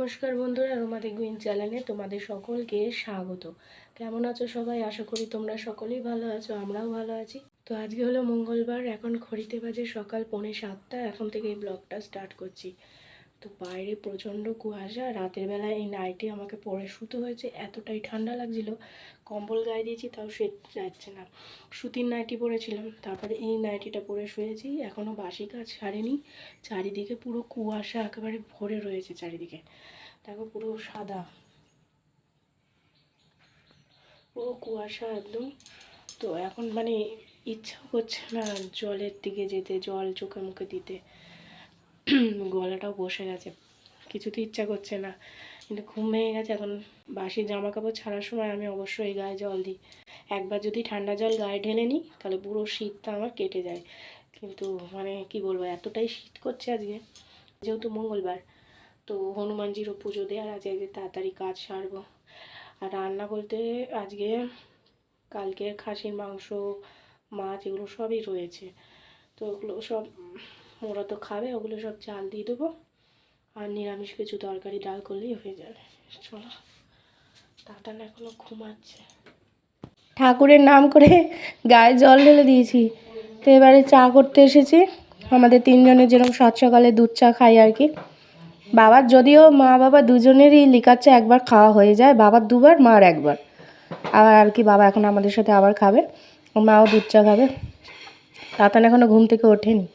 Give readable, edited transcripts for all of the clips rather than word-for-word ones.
নমস্কার বন্ধুরা, রোমাদিক গুইন চ্যানেলে তোমাদের সকলকে স্বাগত। কেমন আছো সবাই? আশা করি তোমরা সকলেই ভালো আছো, আমরাও ভালো আছি। তো আজকে হলো মঙ্গলবার, এখন ঘড়িতে বাজে সকাল 6:45। এখন থেকে এই ব্লগটা স্টার্ট করছি। তো বাইরে প্রচণ্ড কুয়াশা, রাতের বেলায় এই নাইটি আমাকে পরে শুতে হয়েছে, এতটাই ঠান্ডা লাগছিল। কম্বল গায়ে দিয়েছি তাও শুয়ে যাচ্ছে না। সুতির নাইটি পরেছিলাম, তারপরে এই নাইটিটা পরে শুয়েছি। এখনও বাসি কাজ সারিনি। চারিদিকে পুরো কুয়াশা একেবারে ভরে রয়েছে চারিদিকে। দেখো পুরো সাদা, পুরো কুয়াশা একদম। তো এখন মানে ইচ্ছা করছে না জলের দিকে যেতে, জল চোখে মুখে দিতে। গলাটাও বসে গেছে, কিছুতে ইচ্ছা করছে না, কিন্তু ঘুম ভেঙে গেছে। এখন বাসি জামা কাপড় ছাড়ার সময় আমি অবশ্যই গায়ে জল দিই। একবার যদি ঠান্ডা জল গায়ে ঢেলে নিই তাহলে পুরো শীতটা আমার কেটে যায়। কিন্তু মানে কি বলবো, এতটাই শীত করছে আজকে, যেহেতু মঙ্গলবার। তো হনুমানজিরও পুজো দেওয়ার আছে, যে তাড়াতাড়ি কাজ সারবো। আর রান্না বলতে আজকে কালকের খাসির মাংস, মাছ এগুলো সবই রয়েছে। তো ওগুলো সব ওরা তো খাবে, ওগুলো সব চাল দিয়ে দেবো। আর নিরামিষ কিছু তরকারি ডাল করলেই হয়ে যাবে। চলো, তাতান এখনো ঘুমাচ্ছে। ঠাকুরের নাম করে গায়ে জল ঢেলে দিয়েছি। তো এবারে চা করতে এসেছি। আমাদের তিনজনের যেরকম সাত সকালে দুধ চা খাই আর কি। বাবার যদিও মা বাবা দুজনেরই লিকার চা একবার খাওয়া হয়ে যায়, বাবার দুবার মার একবার। আবার আর কি বাবা এখন আমাদের সাথে আবার খাবে, মাও দুধ চা খাবে। তাতান এখনো ঘুম থেকে ওঠেনি।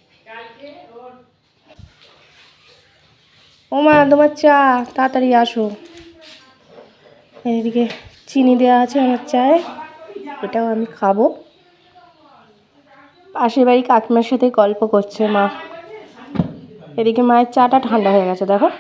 ও মা, তোমার চা, তাড়াতাড়ি আসো। এদিকে চিনি দেওয়া আছে আমার চায়ে, এটাও আমি খাবো। পাশের বাড়ি কাকিমার সাথে গল্প করছে মা। এদিকে মায়ের চাটা ঠান্ডা হয়ে গেছে দেখো।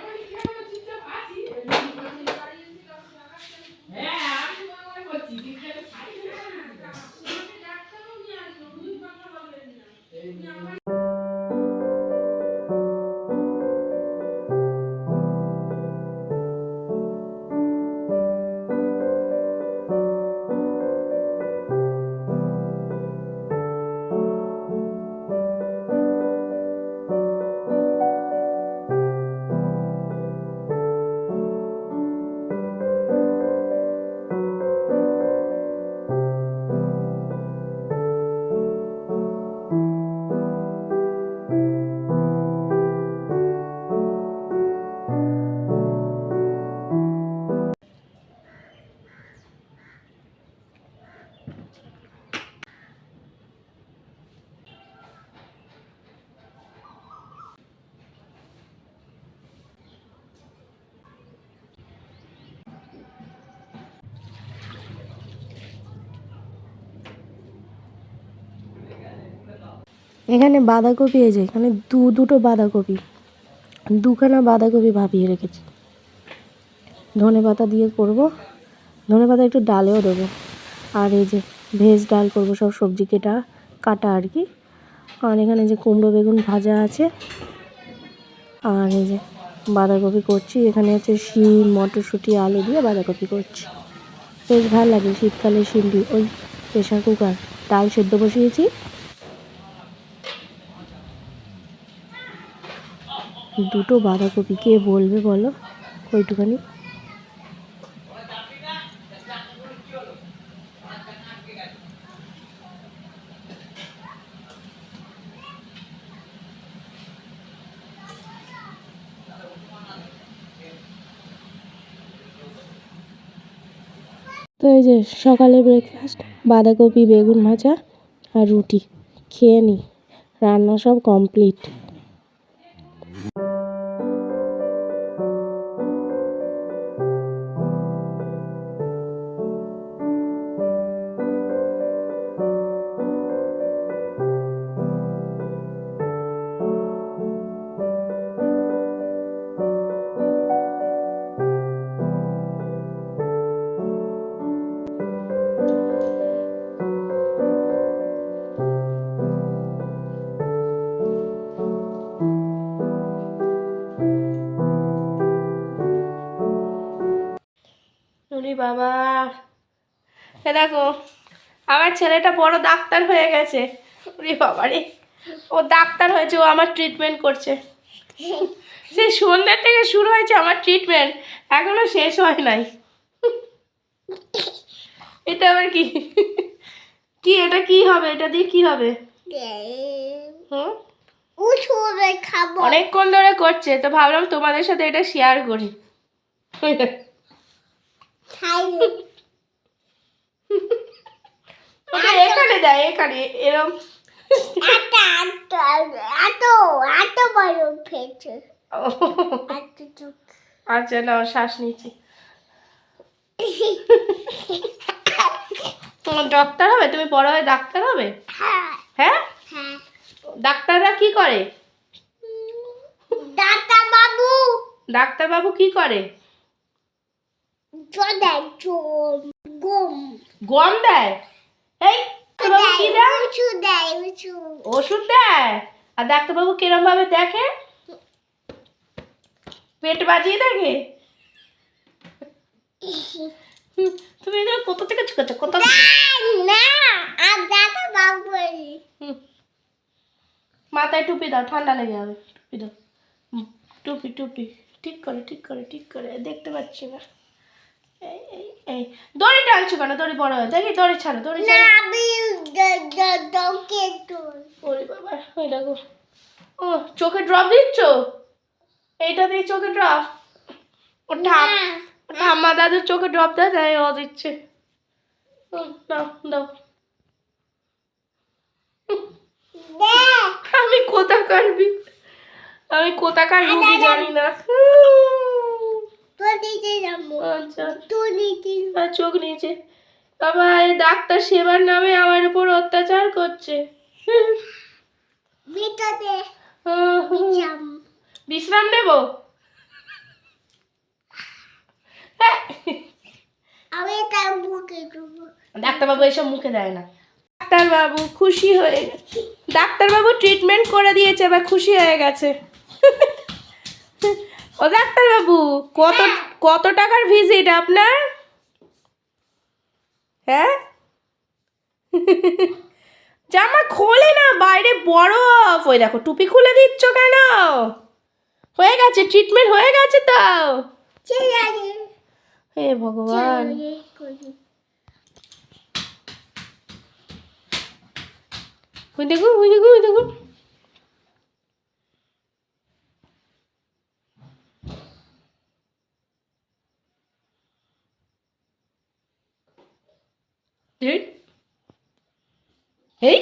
এখানে বাঁধাকপি, এই যে এখানে দুটো বাঁধাকপি, দুখানা বাঁধাকপি ভাপিয়ে রেখেছি। ধনে পাতা দিয়ে করব, ধনে পাতা একটু ডালেও দেবো। আর এই যে ভেজ ডাল করবো, সব সবজি কাটা আর কি। আর এখানে যে কুমড়ো বেগুন ভাজা আছে, আর এই যে বাঁধাকপি করছি। এখানে হচ্ছে শিম, মটরশুঁটি, আলু দিয়ে বাঁধাকপি করছি। বেশ ভালো লাগে শীতকালে শিম দিয়ে। ওই প্রেশার কুকার, ডাল সেদ্ধ বসিয়েছি। দুটো বাঁধাকপি কে বলবে বলো, ওইটুখানি। তো এই যে সকালে ব্রেকফাস্ট, বাঁধাকপি, বেগুন ভাজা আর রুটি। খেয়ে নিই, রান্না সব কমপ্লিট। উনি বাবা, এ দেখো আমার ছেলেটা বড় ডাক্তার হয়ে গেছে। উনি বাবা রে, ও ডাক্তার হয়েছে, ও আমার ট্রিটমেন্ট করছে। সে সন্ধ্যা থেকে শুরু হয়েছে আমার ট্রিটমেন্ট, এখনো শেষ হয় নাই। এটা আবার কি? কি এটা কি হবে? এটা দিয়ে কি হবে? হুম, অনেকক্ষণ ধরে করছে তো ভাবলাম তোমাদের সাথে এটা শেয়ার করি। ওটা এখানে দেয়, এখানে এরম। আচ্ছা নাও, শ্বাস নিচ্ছি। তোমার ডাক্তার হবে? তুমি বড় হয়ে ডাক্তার হবে? হ্যাঁ, ডাক্তাররা কি করে? ডাক্তারবাবু কি করে? গম দেয়? এই ডাক্তারবাবু কি দেয়? ওষুধ দেয়। আর ডাক্তারবাবু কিরম ভাবে দেখে? পেট বাজিয়ে দেখে? তুমি এটা কোথা থেকে শিখেছো? কোথা থেকে? মাথায় টুপি দাও, ঠান্ডা লেগে যাবে। টুপি দাও, টুপি টুপি ঠিক করে ঠিক করে ঠিক করে, দেখতে পাচ্ছি না। এই এই এই দড়ি টানছো কেন? দড়ি বড় হয়, দেখি দড়ি ছাড়ো, দড়ি ছাড়ো। ওরে বাবা, ওই দেখো। ও চোখে ড্রপ দিচ্ছ? এইটা দিয়ে চোখে ড্রপ? ও ঠাম্মা দাদুর চোখে ড্রপ দেয়, তাই ও দিচ্ছে। দাও দাও। আমি কোথাকার রুগী জানি না। আচ্ছা, চোখ নিচে। বাবা, এই ডাক্তার সেবার নামে আমার উপর অত্যাচার করছে। বিশ্রাম নেব? ডাক্তারবাবু এসব মুখে দেয় না। ডাক্তারবাবু খুশি হয়ে গেছে। ডাক্তারবাবু ট্রিটমেন্ট করে দিয়েছে, এবার খুশি হয়ে গেছে। ও ডাক্তারবাবু, কত টাকার ভিজিট আপনার? হ্যাঁ, জামা খোলে না, বাইরে বরফ। ওই দেখো, টুপি খুলে দিচ্ছ কেন? হয়ে গেছে, ট্রিটমেন্ট হয়ে গেছে তো। হে ভগবান। ওই দেখো, ওই দেখো, ওই দেখো। এই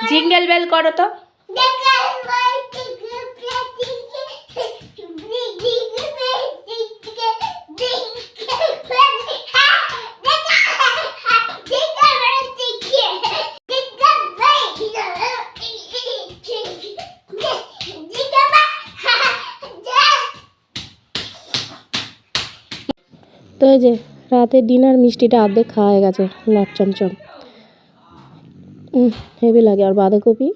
জিঙ্গেল বেল করো তো। তো এই যে রাতের ডিনার মিষ্টিটা অর্ধেক খাওয়া হয়ে গেছে, লাট চমচম। হেভি লাগে। আর বাঁধাকপি।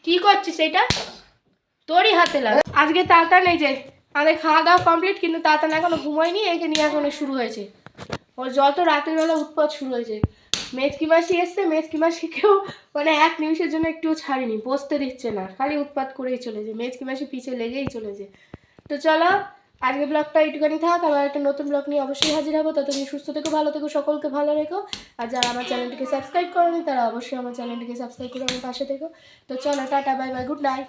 কি করছিস এটা? তোরই হাতে লাগ। আজকে তাতা নেই, যে আমাদের খাওয়া দাওয়া কমপ্লিট, কিন্তু তাতা এখনো ঘুমোয়নি, একে নিয়ে এখনো শুরু হয়েছে। ওর যত রাতের বেলা উৎপাত শুরু হয়েছে। মেজকি মাসি এসছে, মেজকি মাসিকেও মানে এক নিমিষের জন্য একটুও ছাড়িনি, বসতে দিচ্ছে না, খালি উৎপাত করেই চলেছে। মেজকি মাসি পিছে লেগেই চলেছে। তো চলো, আজকে ব্লগটা একটুখানি থাক, আবার একটা নতুন ব্লগ নিয়ে অবশ্যই হাজির হবো। ততদিন সুস্থ থেকো, ভালো থেকো, সকলকে ভালো রেখো। আর যারা আমার চ্যানেলটিকে সাবস্ক্রাইব করেনি তারা অবশ্যই আমার চ্যানেলটিকে সাবস্ক্রাইব করে আমার পাশে থেকো। তো চলো, tata, bye bye, good night.